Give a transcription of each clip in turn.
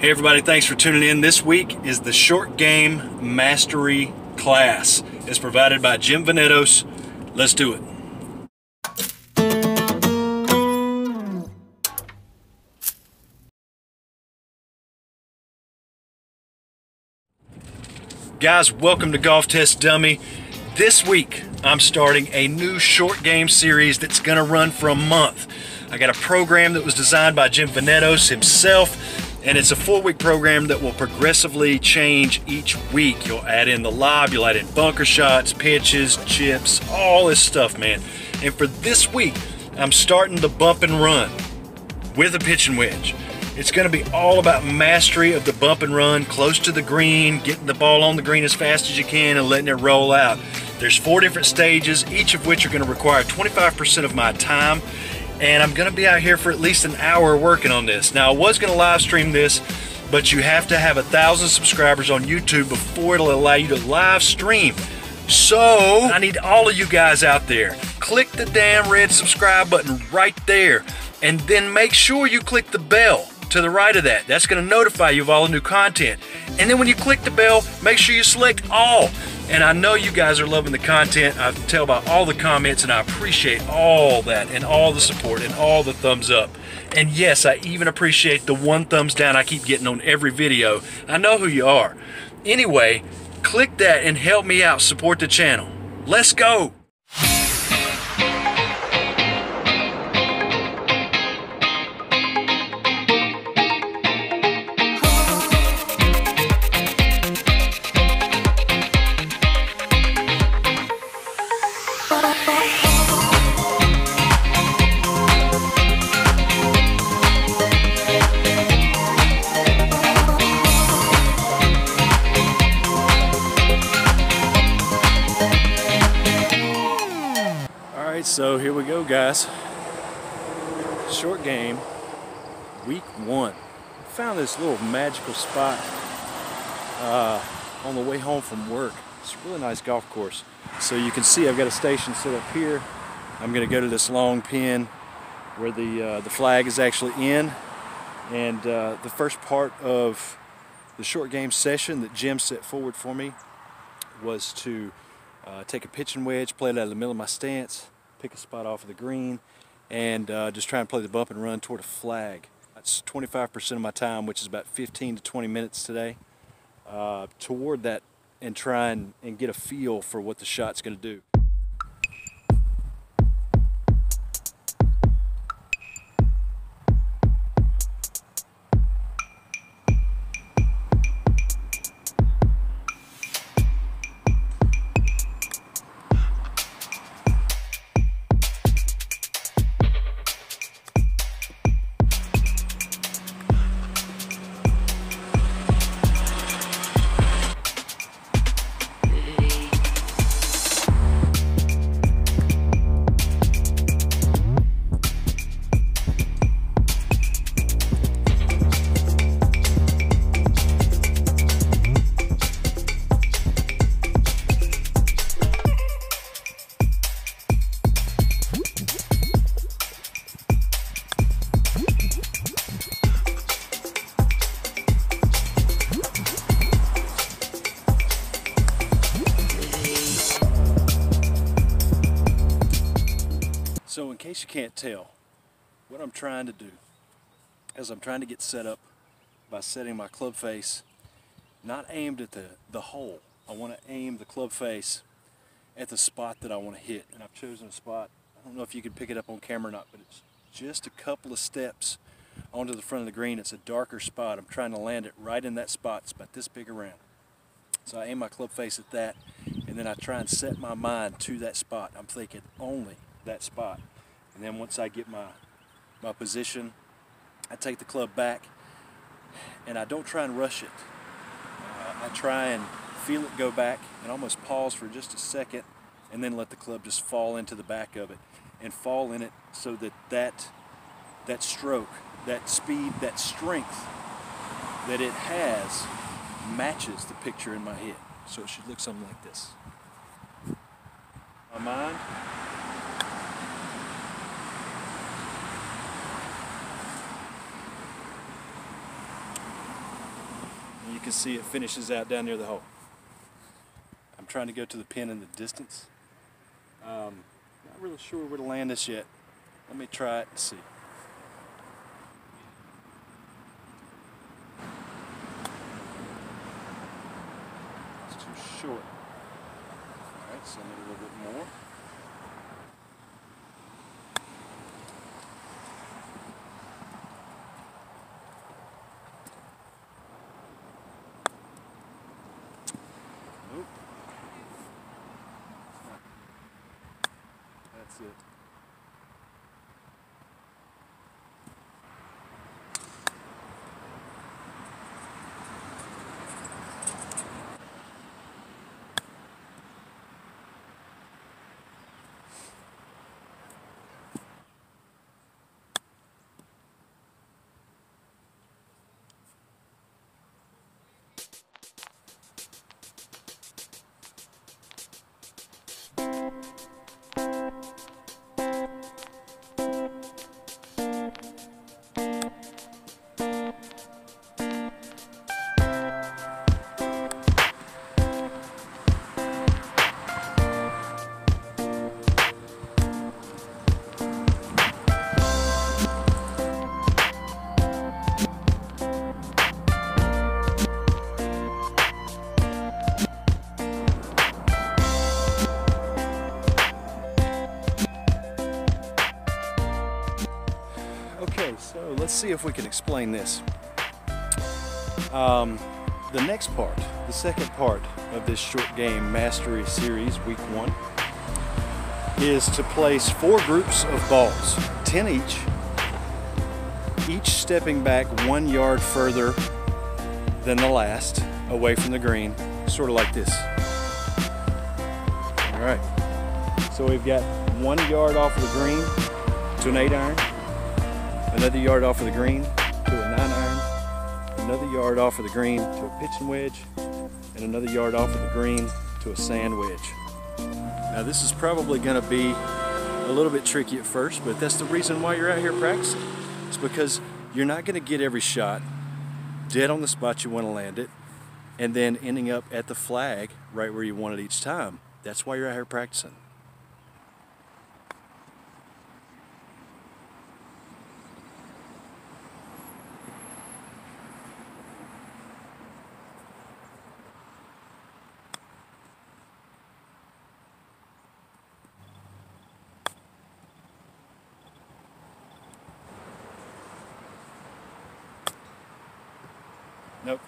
Hey everybody, thanks for tuning in. This week is the Short Game Mastery class. It's provided by Jim Venetos. Let's do it. Guys, welcome to Golf Test Dummy. This week, I'm starting a new short game series that's gonna run for a month. I got a program that was designed by Jim Venetos himself, and it's a 4-week program that will progressively change each week. You'll add in the lob, you'll add in bunker shots, pitches, chips, all this stuff, man. And for this week, I'm starting the bump and run with a pitching wedge. It's gonna be all about mastery of the bump and run, close to the green, getting the ball on the green as fast as you can and letting it roll out. There's 4 different stages, each of which are gonna require 25% of my time. And I'm gonna be out here for at least an hour working on this. Now, I was gonna live stream this, but you have to have 1,000 subscribers on YouTube before it'll allow you to live stream. So, I need all of you guys out there. Click the damn red subscribe button right there, and then make sure you click the bell to the right of that. That's gonna notify you of all the new content. And then when you click the bell, make sure you select all. And I know you guys are loving the content. I can tell by all the comments, and I appreciate all that and all the support and all the thumbs up. And yes, I even appreciate the 1 thumbs down I keep getting on every video. I know who you are. Anyway, click that and help me out, support the channel. Let's go. So here we go, guys. Short game, week 1. Found this little magical spot on the way home from work. It's a really nice golf course. So you can see I've got a station set up here. I'm gonna go to this long pin where the flag is actually in. And the first part of the short game session that Jim set forward for me was to take a pitching wedge, play it out of the middle of my stance, pick a spot off of the green, and just try and play the bump and run toward a flag. That's 25% of my time, which is about 15 to 20 minutes today, toward that, and try and get a feel for what the shot's gonna do. So in case you can't tell, what I'm trying to do is I'm trying to get set up by setting my club face not aimed at the hole. I want to aim the club face at the spot that I want to hit. And I've chosen a spot, I don't know if you can pick it up on camera or not, but it's just a couple of steps onto the front of the green. It's a darker spot. I'm trying to land it right in that spot. It's about this big around. So I aim my club face at that, and then I try and set my mind to that spot. I'm thinking only that spot. And then once I get my position, I take the club back, and I don't try and rush it. I try and feel it go back and almost pause for just a second, and then let the club just fall into the back of it and fall in it, so that that stroke, that speed, that strength that it has matches the picture in my head. So it should look something like this. My mind. You can see it finishes out down near the hole. I'm trying to go to the pin in the distance. Not really sure where to land this yet. Let me try it and see. It's too short. Alright, so I need a little bit more. Nope. That's it. Okay, so let's see if we can explain this. The next part, the second part of this short game mastery series, week 1, is to place 4 groups of balls, 10 each stepping back 1 yard further than the last, away from the green, sort of like this. All right, so we've got 1 yard off of the green to an 8-iron, another yard off of the green to a 9-iron, another yard off of the green to a pitching wedge, and another yard off of the green to a sand wedge. Now this is probably going to be a little bit tricky at first, but that's the reason why you're out here practicing. It's because you're not going to get every shot dead on the spot you want to land it, and then ending up at the flag right where you want it each time. That's why you're out here practicing. Nope.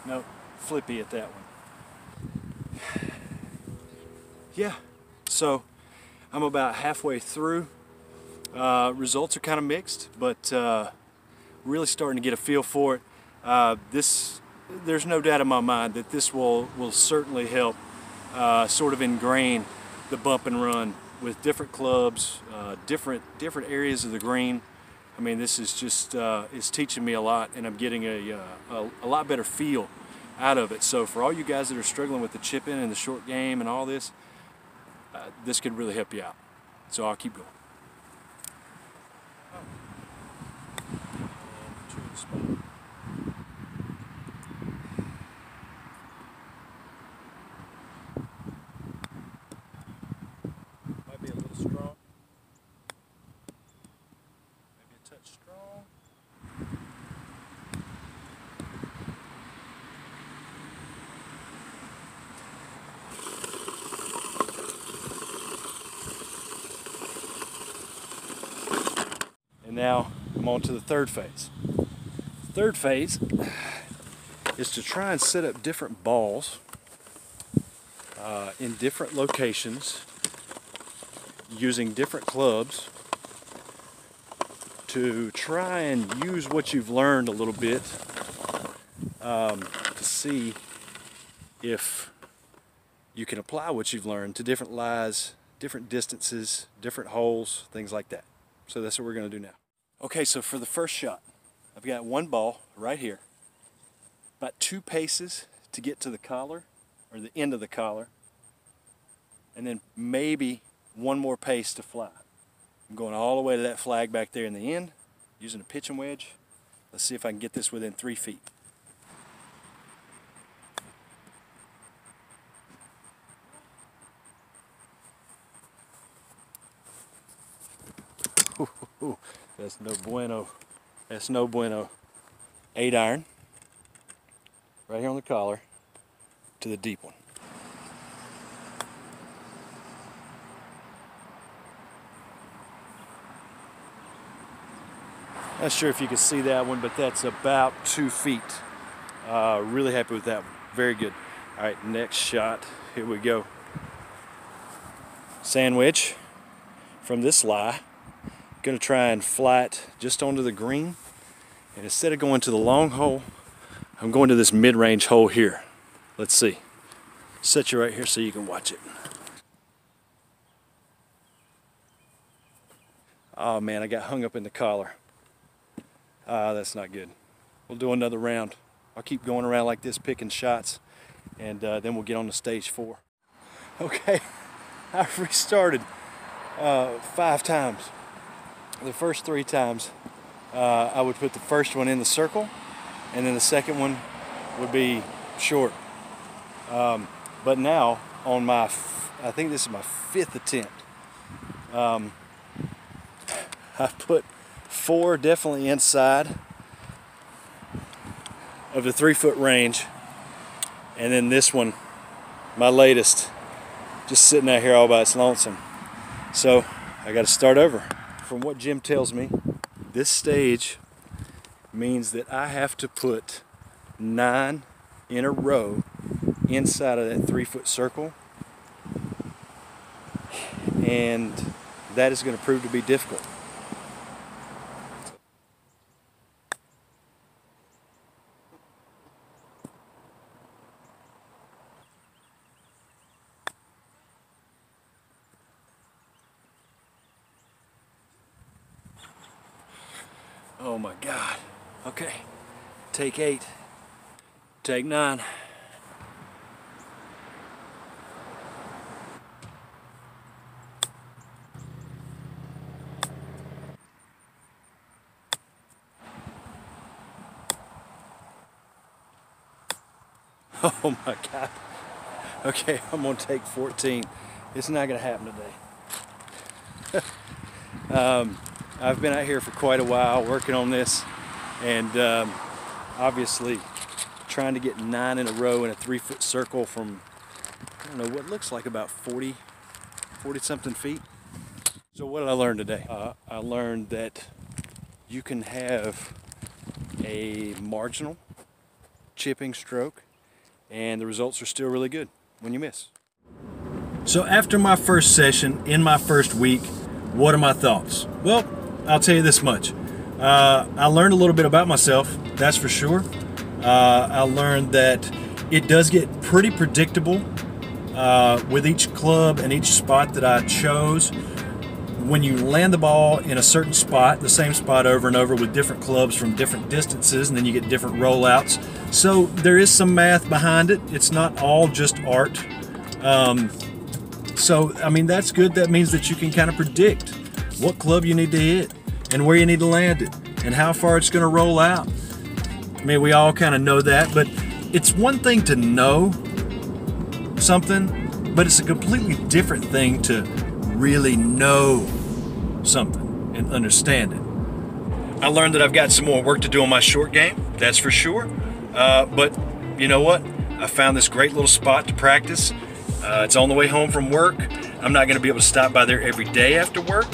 Nope. Flippy at that one. Yeah, so I'm about halfway through. Results are kind of mixed, but really starting to get a feel for it. There's no doubt in my mind that this will certainly help sort of ingrain the bump and run with different clubs, different areas of the green. I mean, this is just it's teaching me a lot, and I'm getting a lot better feel out of it. So for all you guys that are struggling with the chipping and the short game and all this, this could really help you out. So I'll keep going. Might be a little strong. Maybe a touch strong. And now I'm on to the third phase. Third phase is to try and set up different balls in different locations using different clubs to try and use what you've learned a little bit to see if you can apply what you've learned to different lies, different distances, different holes, things like that. So that's what we're going to do now. Okay, so for the first shot, I've got one ball right here, about 2 paces to get to the collar, or the end of the collar, and then maybe 1 more pace to fly. I'm going all the way to that flag back there in the end, using a pitching wedge, Let's see if I can get this within 3 feet. Ooh, that's no bueno. That's no bueno. 8 iron, right here on the collar, to the deep one. Not sure if you can see that one, but that's about 2 feet. Really happy with that one. Very good. All right, next shot. Here we go. Sand wedge from this lie. Gonna try and fly it just onto the green. And instead of going to the long hole, I'm going to this mid-range hole here. Let's see. Set you right here so you can watch it. Oh man, I got hung up in the collar. That's not good. We'll do another round. I'll keep going around like this, picking shots, and then we'll get on to stage 4. Okay, I've restarted 5 times. The first 3 times, I would put the first one in the circle, and then the second one would be short. But now, on my, I think this is my 5th attempt, I've put 4 definitely inside of the 3-foot range, and then this one, my latest, just sitting out here all by its lonesome. So I got to start over. From what Jim tells me, this stage means that I have to put 9 in a row inside of that 3-foot circle, and that is going to prove to be difficult. Oh my God. Okay. Take 8. Take 9. Oh my God. Okay, I'm gonna take 14. It's not gonna happen today. I've been out here for quite a while working on this, and obviously trying to get 9 in a row in a 3-foot circle from, I don't know, what looks like about 40 something feet. So what did I learn today? I learned that you can have a marginal chipping stroke and the results are still really good when you miss. So after my first session, in my first week, what are my thoughts? Well, I'll tell you this much. I learned a little bit about myself, that's for sure. I learned that it does get pretty predictable with each club and each spot that I chose. When you land the ball in a certain spot, the same spot over and over with different clubs from different distances, and then you get different rollouts. So there is some math behind it. It's not all just art. So, I mean, that's good. That means that you can kind of predict what club you need to hit and where you need to land it and how far it's going to roll out. I mean, we all kind of know that, but it's one thing to know something, but it's a completely different thing to really know something and understand it. I learned that I've got some more work to do on my short game, that's for sure. But you know what? I found this great little spot to practice. It's on the way home from work. I'm not going to be able to stop by there every day after work,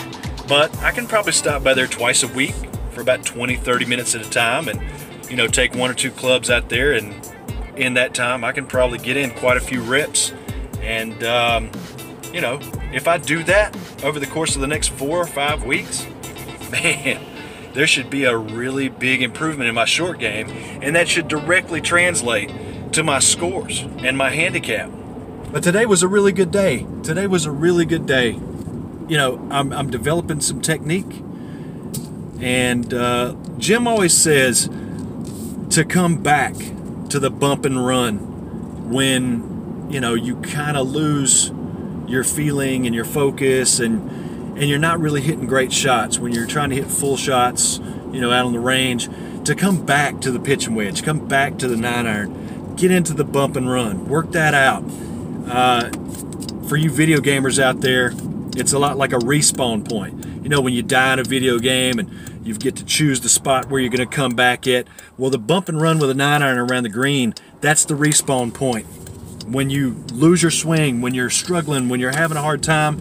but I can probably stop by there twice a week for about 20-30 minutes at a time, and you know, take 1 or 2 clubs out there, and in that time I can probably get in quite a few reps. And you know, if I do that over the course of the next 4 or 5 weeks, man, there should be a really big improvement in my short game, and that should directly translate to my scores and my handicap. But today was a really good day. Today was a really good day. You know, I'm developing some technique, and Jim always says to come back to the bump and run when, you know, you kind of lose your feeling and your focus, and you're not really hitting great shots. When you're trying to hit full shots, you know, out on the range, to come back to the pitching wedge, come back to the 9-iron, get into the bump and run, work that out. For you video gamers out there, it's a lot like a respawn point. You know, when you die in a video game and you get to choose the spot where you're going to come back at. Well, the bump and run with a 9-iron around the green, that's the respawn point. When you lose your swing, when you're struggling, when you're having a hard time,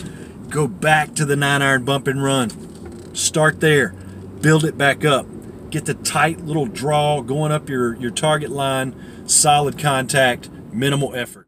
go back to the 9-iron bump and run. Start there, build it back up. Get the tight little draw going up your target line, solid contact, minimal effort.